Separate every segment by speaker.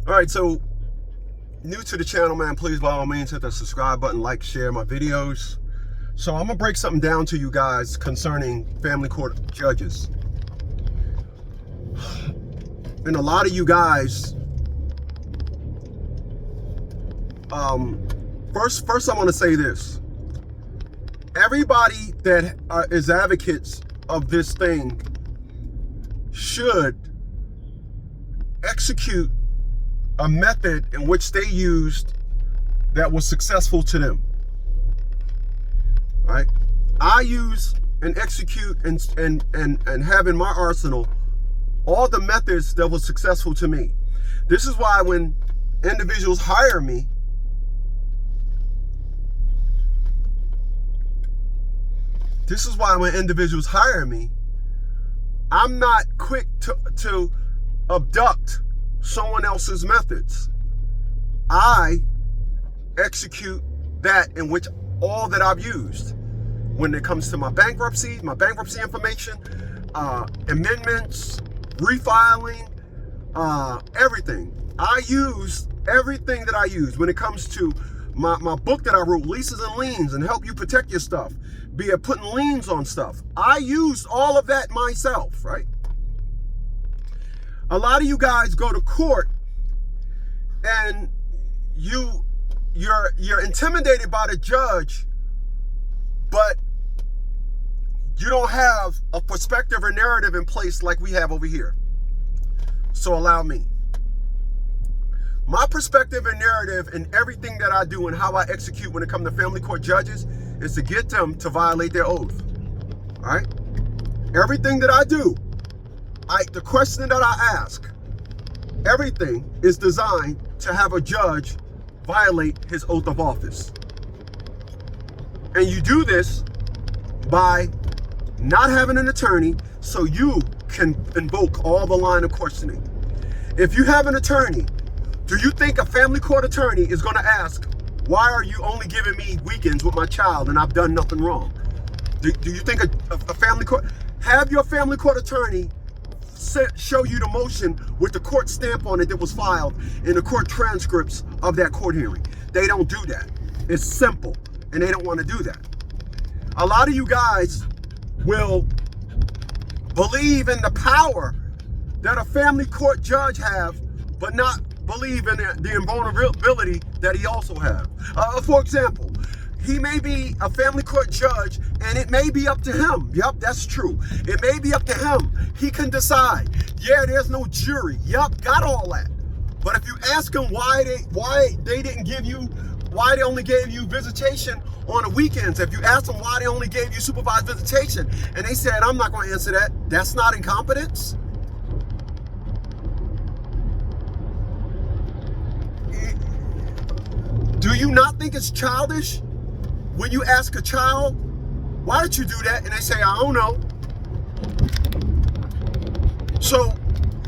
Speaker 1: All right, so new to the channel, man, please by all means hit the subscribe button, like, share my videos. So I'm gonna break something down to you guys concerning family court judges. And a lot of you guys, first I want to say this. Everybody that is advocates of this thing should execute a method in which they used that was successful to them. Right? I use and execute and have in my arsenal all the methods that was successful to me. This is why when individuals hire me, I'm not quick to abduct someone else's methods. I execute that in which all that I've used when it comes to my bankruptcy information, amendments, refiling, everything. I use everything that I use when it comes to my book that I wrote, Leases and Liens, and help you protect your stuff, be it putting liens on stuff. I used all of that myself, right? A lot of you guys go to court and you're intimidated by the judge, but you don't have a perspective or narrative in place like we have over here. So allow me. My perspective and narrative in everything that I do and how I execute when it comes to family court judges is to get them to violate their oath. All right? Everything that I do, the question that I ask, everything is designed to have a judge violate his oath of office. And you do this by not having an attorney so you can invoke all the line of questioning. If you have an attorney, do you think a family court attorney is going to ask, why are you only giving me weekends with my child and I've done nothing wrong? Do you think a family court, have your family court attorney show you the motion with the court stamp on it that was filed in the court transcripts of that court hearing? They don't do that. It's simple, and they don't want to do that. A lot of you guys will believe in the power that a family court judge have, but not believe in the invulnerability that he also have. For example, he may be a family court judge and it may be up to him. Yep, that's true. It may be up to him. He can decide. Yeah, there's no jury. Yep, got all that. But if you ask him why they only gave you visitation on the weekends, if you ask them why they only gave you supervised visitation and they said, I'm not going to answer that, that's not incompetence. Do you not think it's childish when you ask a child, why did you do that? And they say, I don't know. So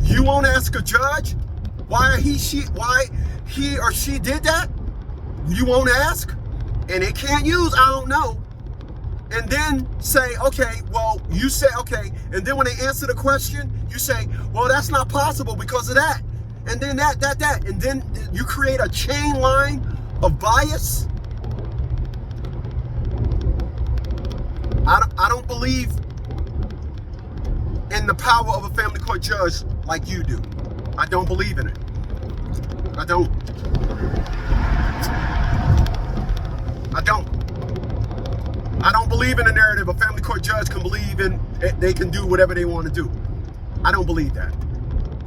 Speaker 1: you won't ask a judge why he or she did that? You won't ask? And they can't use, I don't know. And then say, okay, well, you say, okay. And then when they answer the question, you say, well, that's not possible because of that. And then that. And then you create a chain line of bias. I don't believe in the power of a family court judge like you do. I don't believe in it. I don't. I don't believe in the narrative a family court judge can believe in, they can do whatever they want to do. I don't believe that.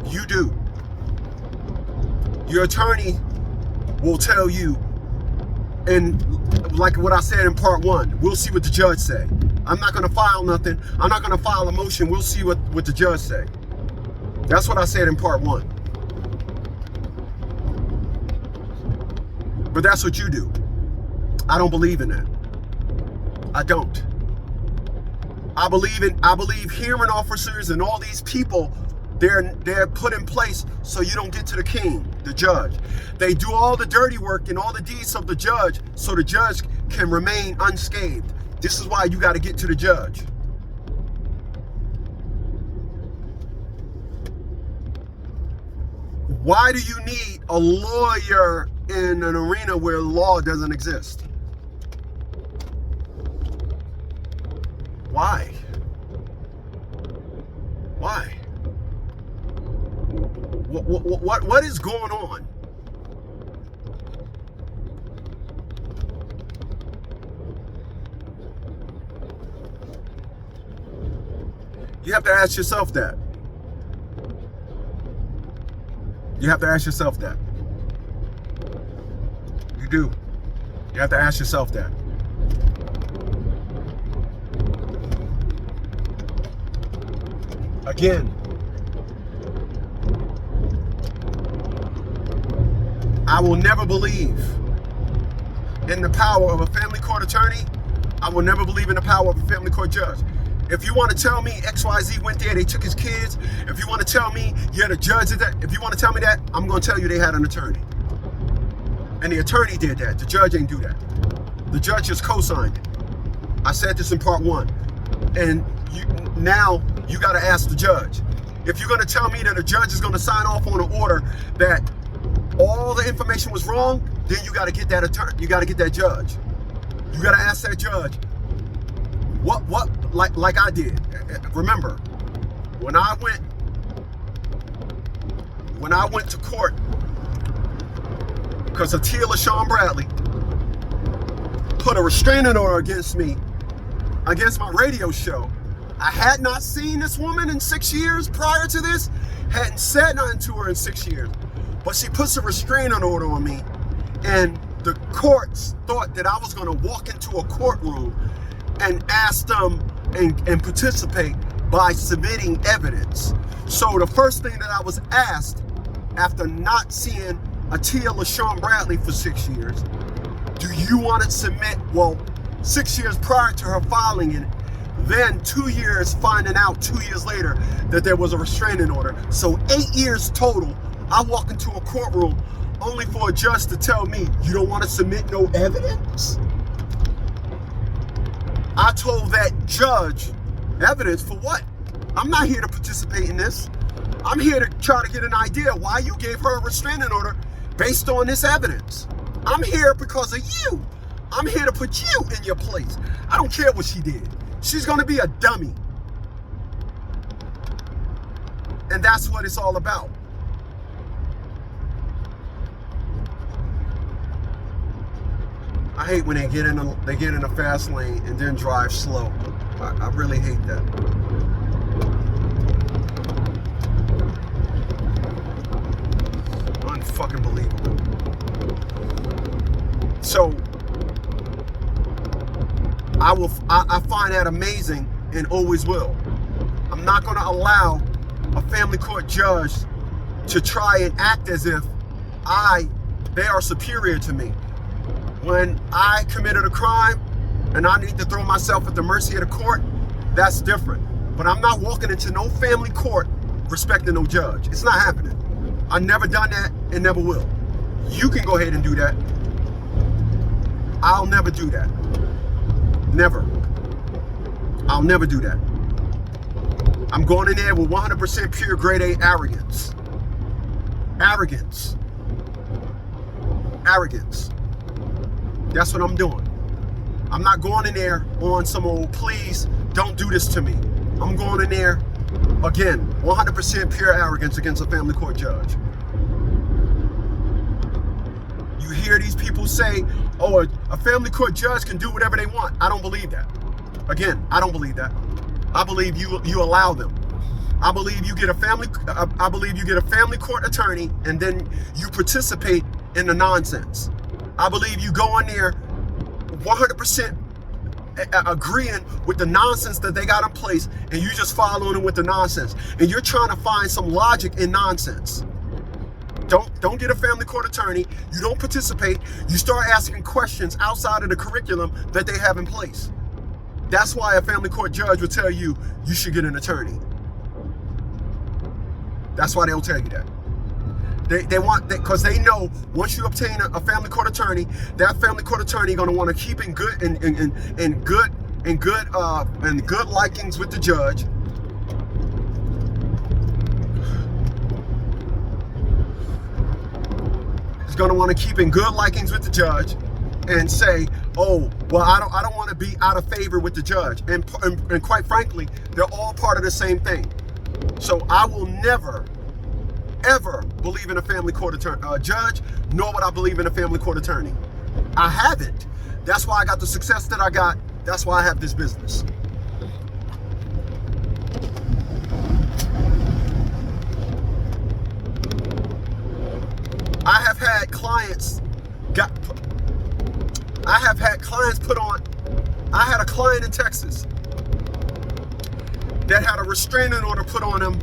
Speaker 1: You do. Your attorney will tell you, and like what I said in part one, we'll see what the judge say. I'm not going to file nothing. I'm not going to file a motion. We'll see what the judge say. That's what I said in part one. But that's what you do. I don't believe in that. I don't. I believe hearing officers and all these people, they're put in place so you don't get to the king, the judge. They do all the dirty work and all the deeds of the judge so the judge can remain unscathed. This is why you got to get to the judge. Why do you need a lawyer in an arena where law doesn't exist? Why? Why? What is going on? You have to ask yourself that. You have to ask yourself that. You do. You have to ask yourself that. Again, I will never believe in the power of a family court attorney. I will never believe in the power of a family court judge. If you want to tell me XYZ went there, they took his kids. If you want to tell me, yeah, the judge did that. If you want to tell me that, I'm going to tell you they had an attorney. And the attorney did that. The judge ain't do that. The judge just co-signed it. I said this in part 1. And now you got to ask the judge. If you're going to tell me that a judge is going to sign off on an order that all the information was wrong, then you got to get that attorney. You got to get that judge. You got to ask that judge. What like I did. Remember, when I went to court because Atia LaShawn Bradley put a restraining order against me, against my radio show. I had not seen this woman in 6 years prior to this, hadn't said nothing to her in 6 years, but she puts a restraining order on me, and the courts thought that I was going to walk into a courtroom and ask them and participate by submitting evidence. So the first thing that I was asked after not seeing Atia LaShawn Bradley for 6 years, do you want to submit, 6 years prior to her filing it, then 2 years finding out 2 years later that there was a restraining order. So 8 years total, I walk into a courtroom only for a judge to tell me, you don't want to submit no evidence? I told that judge, evidence for what? I'm not here to participate in this. I'm here to try to get an idea why you gave her a restraining order based on this evidence. I'm here because of you. I'm here to put you in your place. I don't care what she did. She's going to be a dummy. And that's what it's all about. I hate when they get in a fast lane and then drive slow. I really hate that. Unfucking believable. So I find that amazing and always will. I'm not going to allow a family court judge to try and act as if they are superior to me. When I committed a crime and I need to throw myself at the mercy of the court, that's different. But I'm not walking into no family court respecting no judge. It's not happening. I've never done that and never will. You can go ahead and do that. I'll never do that. Never. I'll never do that. I'm going in there with 100% pure grade A arrogance. Arrogance. Arrogance. That's what I'm doing. I'm not going in there on some old, please don't do this to me. I'm going in there, again, 100% pure arrogance against a family court judge. You hear these people say, oh, a family court judge can do whatever they want. I don't believe that. Again, I don't believe that. I believe you allow them. I believe you get a family court attorney and then you participate in the nonsense. I believe you go in there 100% agreeing with the nonsense that they got in place and you just following them with the nonsense. And you're trying to find some logic in nonsense. Don't get a family court attorney. You don't participate. You start asking questions outside of the curriculum that they have in place. That's why a family court judge will tell you you should get an attorney. That's why they'll tell you that. They want that because they know once you obtain a family court attorney, that family court attorney going to want to keep in good and good likings with the judge. going to want to keep in good likings with the judge and say, oh, well, I don't want to be out of favor with the judge. And quite frankly, they're all part of the same thing. So I will never, ever believe in a family court judge, nor would I believe in a family court attorney. I haven't. That's why I got the success that I got. That's why I have this business. I have had clients put on. I had a client in Texas that had a restraining order put on him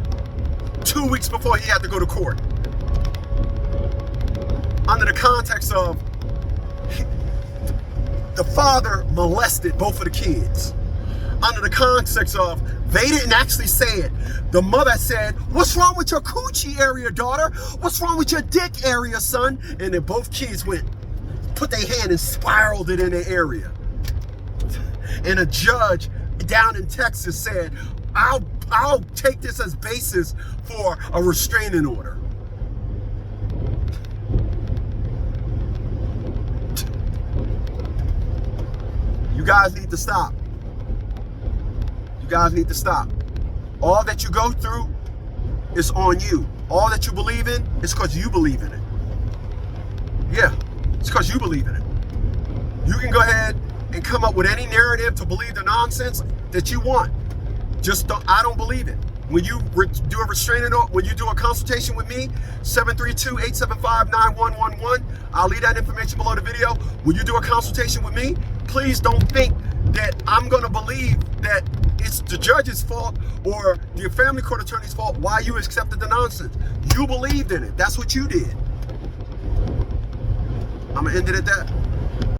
Speaker 1: 2 weeks before he had to go to court. Under the context of the father molested both of the kids. Under the context of they didn't actually say it. The mother said, what's wrong with your coochie area, daughter? What's wrong with your dick area, son? And then both kids put their hand and spiraled it in their area. And a judge down in Texas said, I'll take this as basis for a restraining order. You guys need to stop. You guys need to stop. All that you go through is on you. All that you believe in is because you believe in it. Yeah, it's because you believe in it. You can go ahead and come up with any narrative to believe the nonsense that you want. Just I don't believe it. When you do a restraining order, when you do a consultation with me, 732-875-9111, I'll leave that information below the video. When you do a consultation with me, please don't think that I'm going to believe that it's the judge's fault or the family court attorney's fault why you accepted the nonsense. You believed in it. That's what you did. I'm going to end it at that.